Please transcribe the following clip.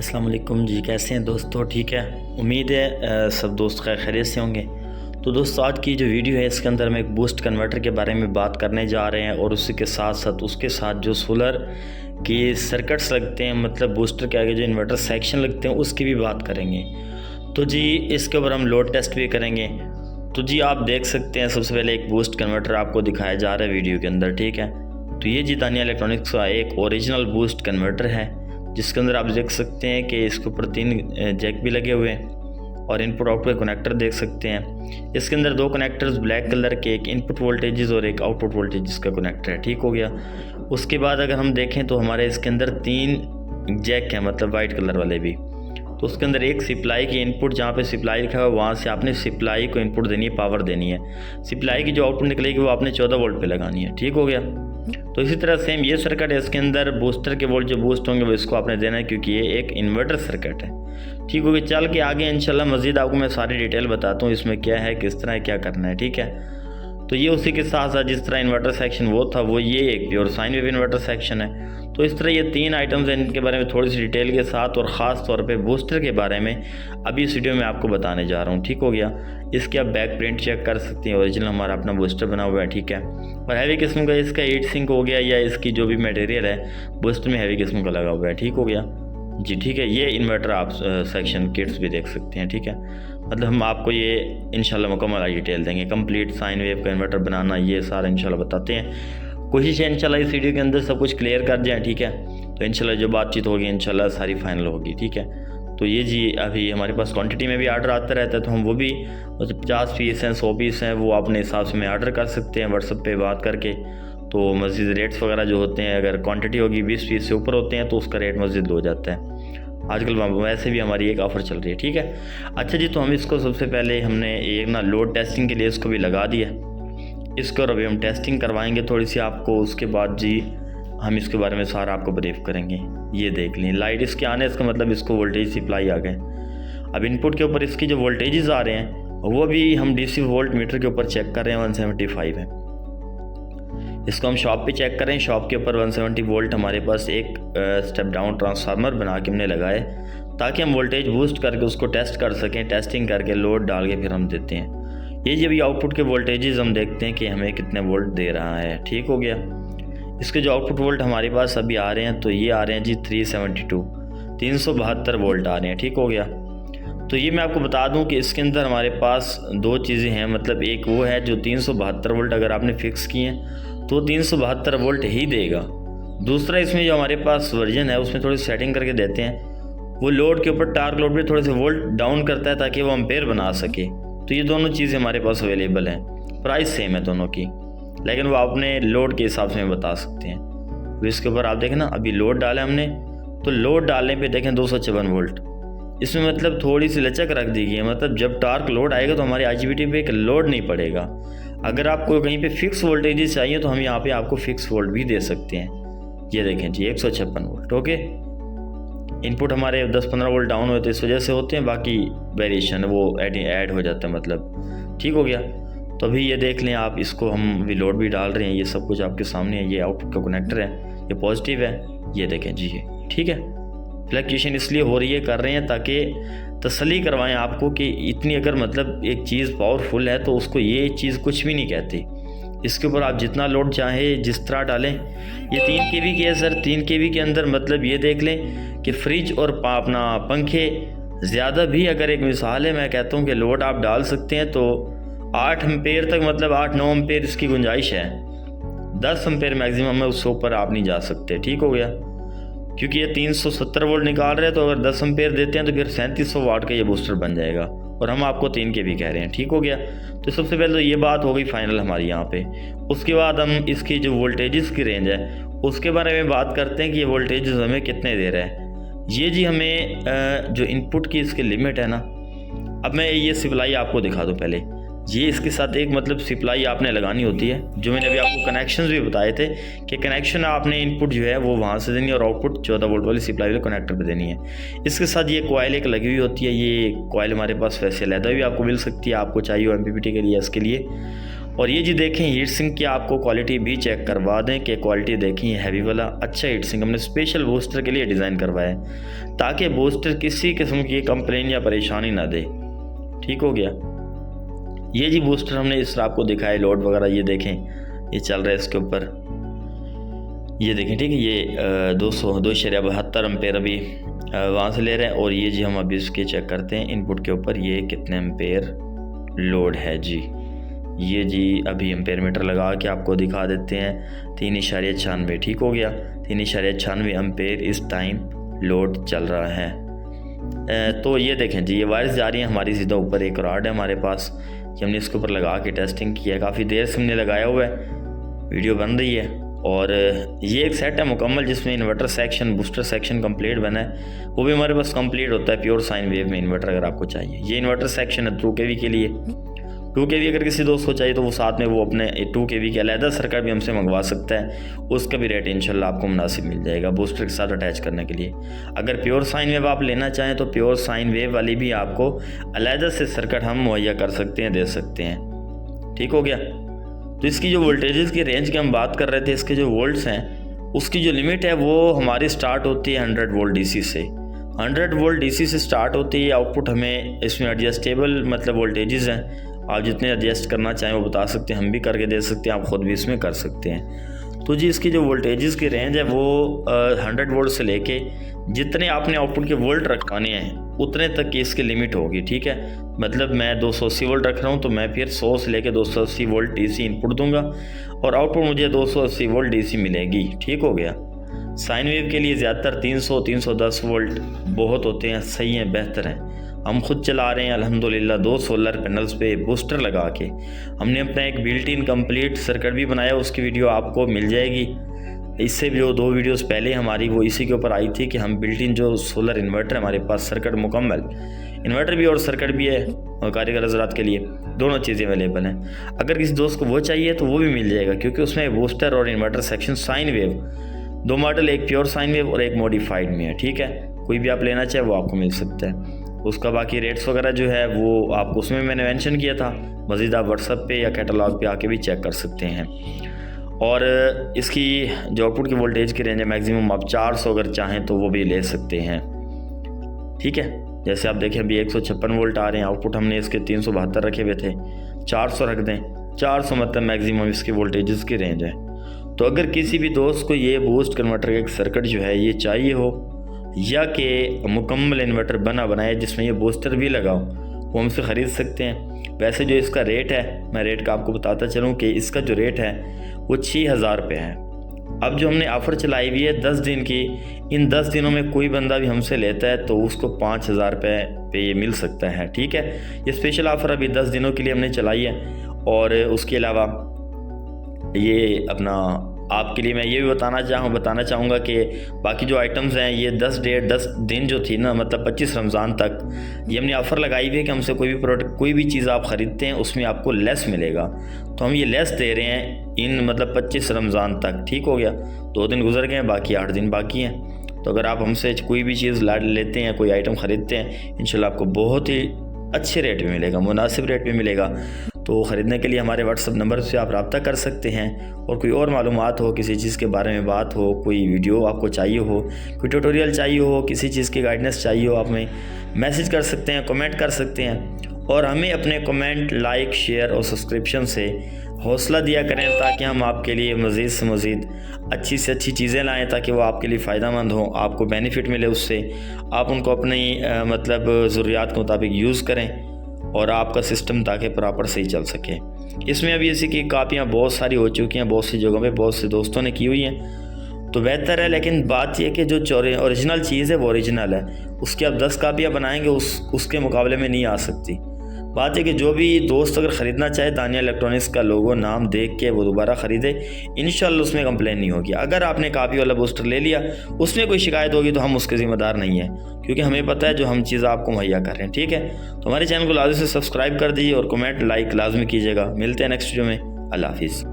अस्सलाम वालेकुम जी, कैसे हैं दोस्तों? ठीक है, उम्मीद है सब दोस्त खैरियत से होंगे। तो दोस्तों, आज की जो वीडियो है इसके अंदर हम एक बूस्ट कन्वर्टर के बारे में बात करने जा रहे हैं और उसी के साथ साथ उसके साथ जो सोलर के सर्किट्स लगते हैं, मतलब बूस्टर के आगे जो इन्वर्टर सेक्शन लगते हैं उसकी भी बात करेंगे। तो जी इसके ऊपर हम लोड टेस्ट भी करेंगे। तो जी आप देख सकते हैं, सबसे पहले एक बूस्ट कन्वर्टर आपको दिखाया जा रहा है वीडियो के अंदर, ठीक है। तो ये जी तानिया इलेक्ट्रॉनिक्स का एक ओरिजिनल बूस्ट कन्वर्टर है, जिसके अंदर आप देख सकते हैं कि इसके ऊपर 3 जैक भी लगे हुए हैं और इनपुट आउटपुट कनेक्टर देख सकते हैं। इसके अंदर 2 कनेक्टर्स ब्लैक कलर के, एक इनपुट वोल्टेजेस और एक आउटपुट वोल्टेजेस का कनेक्टर है, ठीक हो गया। उसके बाद अगर हम देखें तो हमारे इसके अंदर 3 जैक हैं, मतलब वाइट कलर वाले भी। तो उसके अंदर एक सप्लाई की इनपुट, जहाँ पे सप्लाई लिखा हुआ है वहाँ से आपने सप्लाई को इनपुट देनी है, पावर देनी है। सप्लाई की जो आउटपुट निकलेगी वो आपने 14 वोल्ट पे लगानी है, ठीक हो गया। तो इसी तरह सेम ये सर्किट है, इसके अंदर बूस्टर के वोल्ट जो बूस्ट होंगे वो इसको आपने देना है, क्योंकि ये एक इन्वर्टर सर्किट है, ठीक हो गया। चल के आगे इंशाल्लाह मज़ीद आपको मैं सारी डिटेल बताता हूँ इसमें क्या है, किस तरह क्या करना है, ठीक है। तो ये उसी के साथ साथ जिस तरह इन्वर्टर सेक्शन वो था, वो ये एक pure sine wave inverter section है। तो इस तरह ये 3 आइटम्स हैं, इनके बारे में थोड़ी सी डिटेल के साथ और ख़ास तौर पे बूस्टर के बारे में अभी इस वीडियो में आपको बताने जा रहा हूँ, ठीक हो गया। इसके आप बैक प्रिंट चेक कर सकते हैं, ओरिजिनल हमारा अपना बूस्टर बना हुआ है, ठीक है। और हैवी किस्म का इसका हीट सिंक हो गया, या इसकी जो भी मटेरियल है बूस्टर में हैवी किस्म का लगा हुआ है, ठीक हो गया जी, ठीक है। ये इन्वर्टर आप सेक्शन किट्स भी देख सकते हैं, ठीक है। मतलब हम आपको ये इंशाल्लाह मुकम्मल डिटेल देंगे, कंप्लीट साइन वेव का इन्वर्टर बनाना, ये सारा इंशाल्लाह बताते हैं। कोशिश है इंशाल्लाह इस वीडियो के अंदर सब कुछ क्लियर कर जाए, ठीक है। तो इंशाल्लाह जो बातचीत होगी इंशाल्लाह सारी फाइनल होगी, ठीक है। तो ये जी अभी हमारे पास क्वांटिटी में भी आर्डर आता रहता है, तो हम वो भी मतलब 50 पीस हैं, 100 पीस हैं, वो अपने हिसाब से में आर्डर कर सकते हैं व्हाट्सएप पे बात करके। तो मज़ीद रेट्स वगैरह जो होते हैं, अगर क्वांटिटी होगी 20 पीस से ऊपर होते हैं तो उसका रेट मज़ीद हो जाता है। आजकल वैसे भी हमारी एक ऑफ़र चल रही है, ठीक है। अच्छा जी, तो हम इसको सबसे पहले हमने एक ना लोड टेस्टिंग के लिए इसको भी लगा दिया, इसको अभी हम टेस्टिंग करवाएंगे थोड़ी सी आपको। उसके बाद जी हम इसके बारे में सारा आपको ब्रीफ करेंगे। ये देख लें, लाइट इसके आने इसका मतलब इसको वोल्टेज सप्लाई आ गए। अब इनपुट के ऊपर इसकी जो वोल्टेजेस आ रहे हैं वो भी हम डीसी वोल्ट मीटर के ऊपर चेक कर रहे हैं, 175 है। इसको हम शॉप पे चेक करें, शॉप के ऊपर 170 वोल्ट हमारे पास एक स्टेप डाउन ट्रांसफार्मर बना के हमने लगाए, ताकि हम वोल्टेज बूस्ट करके उसको टेस्ट कर सकें। टेस्टिंग करके लोड डाल के फिर हम देते हैं। ये जब ये आउटपुट के वोल्टेजेस हम देखते हैं कि हमें कितने वोल्ट दे रहा है, ठीक हो गया। इसके जो आउटपुट वोल्ट हमारे पास अभी आ रहे हैं, तो ये आ रहे हैं जी 372 वोल्ट आ रहे हैं, ठीक हो गया। तो ये मैं आपको बता दूं कि इसके अंदर हमारे पास 2 चीज़ें हैं, मतलब एक वो है जो 372 वोल्ट अगर आपने फिक्स किए हैं तो 372 वोल्ट ही देगा। दूसरा इसमें जो हमारे पास वर्जन है उसमें थोड़ी सेटिंग करके देते हैं, वो लोड के ऊपर टार्क लोड भी थोड़े से वोल्ट डाउन करता है ताकि वो एम्पेयर बना सके। तो ये दोनों चीज़ें हमारे पास अवेलेबल हैं, प्राइस सेम है दोनों की, लेकिन वो अपने लोड के हिसाब से बता सकते हैं। तो इसके ऊपर आप देखें ना, अभी लोड डाला हमने, तो लोड डालने पे देखें 256 वोल्ट, इसमें मतलब थोड़ी सी लचक रख दी गई है, मतलब जब टार्क लोड आएगा तो हमारी IGBT पे एक लोड नहीं पड़ेगा। अगर आपको कहीं पे फिक्स वोल्टेज चाहिए तो हम यहाँ पे आपको फिक्स वोल्ट भी दे सकते हैं। ये देखें जी 156 वोल्ट, ओके। इनपुट हमारे 10-15 वोल्ट डाउन हुए तो इस वजह से होते हैं, बाकी वेरिएशन वो ऐड हो जाता है, मतलब ठीक हो गया। तो अभी ये देख लें आप, इसको हम अभी लोड भी डाल रहे हैं, ये सब कुछ आपके सामने है। ये आउटपुट का कनेक्टर है, ये पॉजिटिव है, ये देखें जी ये ठीक है। फ्लक्चुएशन इसलिए हो रही है, कर रहे हैं ताकि तसल्ली करवाएं आपको कि इतनी अगर मतलब एक चीज़ पावरफुल है तो उसको ये चीज़ कुछ भी नहीं कहती। इसके ऊपर आप जितना लोड चाहें जिस तरह डालें। ये 3 kV की है सर, 3 kV के अंदर मतलब ये देख लें कि फ्रिज और अपना पंखे ज़्यादा भी, अगर एक मिसाल है मैं कहता हूँ कि लोड आप डाल सकते हैं तो 8 एम्पेयर तक, मतलब 8-9 एम्पेयर इसकी गुंजाइश है। 10 एम्पेयर मैक्सिमम है, उससे ऊपर आप नहीं जा सकते, ठीक हो गया। क्योंकि ये 370 वोल्ट निकाल रहे हैं, तो अगर 10 एम्पेयर देते हैं तो फिर 3700 वाट का ये बूस्टर बन जाएगा, और हम आपको 3 kV कह रहे हैं, ठीक हो गया। तो सबसे पहले तो ये बात हो गई फाइनल हमारी यहाँ पे। उसके बाद हम इसकी जो वोल्टेजेस की रेंज है उसके बारे में बात करते हैं कि ये वोल्टेजेस हमें कितने दे रहा है। ये जी हमें जो इनपुट की इसकी लिमिट है ना, अब मैं ये सप्लाई आपको दिखा दूँ पहले। ये इसके साथ एक मतलब सप्लाई आपने लगानी होती है, जो मैंने अभी आपको कनेक्शंस भी बताए थे कि कनेक्शन आपने इनपुट जो है वो वहाँ से देनी है और आउटपुट 14 वोल्ट वाली सप्लाई वाले कनेक्टर पे देनी है। इसके साथ ये कॉइल एक लगी हुई होती है, ये कॉइल हमारे पास वैसे अलहदा भी आपको मिल सकती है, आपको चाहिए हो MPPT के लिए, इसके लिए। और ये जी देखें हीट सिंक की आपको क्वालिटी भी चेक करवा दें कि क्वालिटी देखें हैवी वाला अच्छा हीट सिंक हमने स्पेशल बूस्टर के लिए डिज़ाइन करवाया है ताकि बूस्टर किसी किस्म की कंप्लेन या परेशानी ना दे। ठीक हो गया। ये जी बूस्टर हमने इस तरह आपको दिखाया लोड वगैरह, ये देखें ये चल रहा है इसके ऊपर, ये देखें ठीक है। ये 272 एम्पेयर अभी वहाँ से ले रहे हैं। और ये जी हम अभी इसके चेक करते हैं इनपुट के ऊपर ये कितने एम्पेयर लोड है जी। ये जी अभी एम्पेयर मीटर लगा के आपको दिखा देते हैं 3.96। ठीक हो गया, 3.96 एम्पेयर इस टाइम लोड चल रहा है। तो ये देखें जी ये वायर्स जा रही हैं हमारी सीधा ऊपर। एक रॉड है हमारे पास कि हमने इसके ऊपर लगा के टेस्टिंग किया है, काफ़ी देर से हमने लगाया हुआ है, वीडियो बन रही है। और ये एक सेट है मुकम्मल जिसमें inverter section booster section complete बना है, वो भी हमारे पास कंप्लीट होता है प्योर साइन वेव में इन्वर्टर अगर आपको चाहिए। ये इन्वर्टर सेक्शन है 2 kV के लिए। 2 kV अगर किसी दोस्त को चाहिए तो वो साथ में वो अपने 2 kV के अलहदा सर्किट भी हमसे मंगवा सकता है, उसका भी रेट इंशाल्लाह आपको मुनासिब मिल जाएगा बूस्टर के साथ अटैच करने के लिए। अगर प्योर साइन वेव आप लेना चाहें तो प्योर साइन वेव वाली भी आपको अलहदा से सर्किट हम मुहैया कर सकते हैं, दे सकते हैं। ठीक हो गया। तो इसकी जो वोल्टेजेस की रेंज की हम बात कर रहे थे, इसके जो वोल्ट्स हैं उसकी जो लिमिट है वो हमारी स्टार्ट होती है 100 वोल्ट DC से। 100 वोल्ट DC से स्टार्ट होती है। आउटपुट हमें इसमें एडजस्टेबल मतलब वोल्टेजेस हैं, आप जितने एडजस्ट करना चाहें वो बता सकते हैं, हम भी करके दे सकते हैं, आप ख़ुद भी इसमें कर सकते हैं। तो जी इसकी जो वोल्टेजेस की रेंज है वो 100 वोल्ट से लेके जितने आपने आउटपुट के वोल्ट रखवाने हैं उतने तक की इसकी लिमिट होगी। ठीक है, मतलब मैं 280 वोल्ट रख रहा हूँ तो मैं फिर 100 से लेके 280 वोल्ट DC इनपुट दूंगा और आउटपुट मुझे 280 वोल्ट DC मिलेगी। ठीक हो गया। साइन वेव के लिए ज़्यादातर 300-310 वोल्ट बहुत होते हैं, सही हैं, बेहतर हैं। हम खुद चला रहे हैं अल्हम्दुलिल्लाह 2 सोलर पैनल्स पे बूस्टर लगा के। हमने अपना एक बिल्ट इन कंप्लीट सर्किट भी बनाया, उसकी वीडियो आपको मिल जाएगी। इससे जो 2 वीडियोस पहले हमारी वो इसी के ऊपर आई थी कि हम बिल्ट इन जो सोलर इन्वर्टर हमारे पास सर्किट मुकम्मल इन्वर्टर भी और सर्किट भी है और कारीगर हज़रात के लिए दोनों चीज़ें अवेलेबल हैं। अगर किसी दोस्त को वो चाहिए तो वो भी मिल जाएगा क्योंकि उसमें बूस्टर और inverter section sine wave 2 model, एक प्योर साइन वेव और एक मॉडिफाइड में है। ठीक है, कोई भी आप लेना चाहे वो आपको मिल सकता है। उसका बाकी रेट्स वगैरह जो है वो आपको उसमें मैंने मेंशन किया था, मज़ीद आप व्हाट्सएप पे या कैटलॉग पे आके भी चेक कर सकते हैं। और इसकी जो आउटपुट की वोल्टेज की रेंज है मैक्सिमम आप 400 अगर चाहें तो वो भी ले सकते हैं। ठीक है, जैसे आप देखें अभी 156 वोल्ट आ रहे हैं, आउटपुट हमने इसके 372 रखे हुए थे, 400 रख दें, 400 मतलब मैक्सिमम इसकी वोल्टेजेस की रेंज है। तो अगर किसी भी दोस्त को ये बूस्ट कन्वर्टर का एक सर्किट जो है ये चाहिए हो या कि मुकम्मल इन्वर्टर बना बनाए जिसमें ये बूस्टर भी लगाओ, वो हमसे ख़रीद सकते हैं। वैसे जो इसका रेट है, मैं रेट का आपको बताता चलूँ कि इसका जो रेट है वो 6000 रुपये है। अब जो हमने ऑफ़र चलाई हुई है 10 दिन की, इन 10 दिनों में कोई बंदा भी हमसे लेता है तो उसको 5000 रुपये पे ये मिल सकता है। ठीक है, ये स्पेशल ऑफ़र अभी 10 दिनों के लिए हमने चलाई है। और उसके अलावा ये अपना आपके लिए मैं ये भी बताना चाहूँगा कि बाकी जो आइटम्स हैं ये 10 दिन जो थी ना, मतलब 25 रमज़ान तक ये हमने ऑफ़र लगाई हुई है कि हमसे कोई भी प्रोडक्ट कोई भी चीज़ आप ख़रीदते हैं उसमें आपको लेस मिलेगा। तो हम ये लेस दे रहे हैं इन मतलब 25 रमज़ान तक। ठीक हो गया, 2 दिन गुजर गए, बाकी 8 दिन बाकी हैं। तो अगर आप हमसे कोई भी चीज़ लेते हैं, कोई आइटम ख़रीदते हैं, इंशाल्लाह आपको बहुत ही अच्छे रेट में मिलेगा, मुनासिब रेट में मिलेगा। तो ख़रीदने के लिए हमारे व्हाट्सअप नंबर से आप रब्ता कर सकते हैं। और कोई और मालूमात हो, किसी चीज़ के बारे में बात हो, कोई वीडियो आपको चाहिए हो, कोई ट्यूटोरियल चाहिए हो, किसी चीज़ की गाइडेंस चाहिए हो, आप हमें मैसेज कर सकते हैं, कमेंट कर सकते हैं। और हमें अपने कमेंट, लाइक, शेयर और सब्सक्रिप्शन से हौसला दिया करें ताकि हम आपके लिए मज़ीद से मज़ीद अच्छी से अच्छी चीज़ें लाएँ ताकि वो आपके लिए फ़ायदेमंद हों, आपको बेनिफिट मिले उससे, आप उनको अपनी मतलब ज़रूरियात के मुताबिक यूज़ करें और आपका सिस्टम ताकि प्रॉपर सही चल सके। इसमें अभी इसी की कापियाँ बहुत सारी हो चुकी हैं, बहुत सी जगहों पे बहुत से दोस्तों ने की हुई हैं, तो बेहतर है। लेकिन बात यह कि जो ओरिजिनल चीज़ है वो ओरिजिनल है, उसकी आप 10 कापियाँ बनाएंगे उसके मुकाबले में नहीं आ सकती। बात है कि जो भी दोस्त अगर ख़रीदना चाहे दानिया इलेक्ट्रॉनिक्स का लोगो नाम देख के वो दोबारा ख़रीदे, इंशाल्लाह उसमें कंप्लेन नहीं होगी। अगर आपने कापी वाला बूस्टर ले लिया उसमें कोई शिकायत होगी तो हम उसके ज़िम्मेदार नहीं हैं, क्योंकि हमें पता है जो हम चीज़ आपको मुहैया कर रहे हैं। ठीक है, तो हमारे चैनल को लाजमी से सब्सक्राइब कर दीजिए और कमेंट लाइक लाजमी कीजिएगा। मिलते हैं नेक्स्ट वीडियो में। अल्लाह हाफिज़।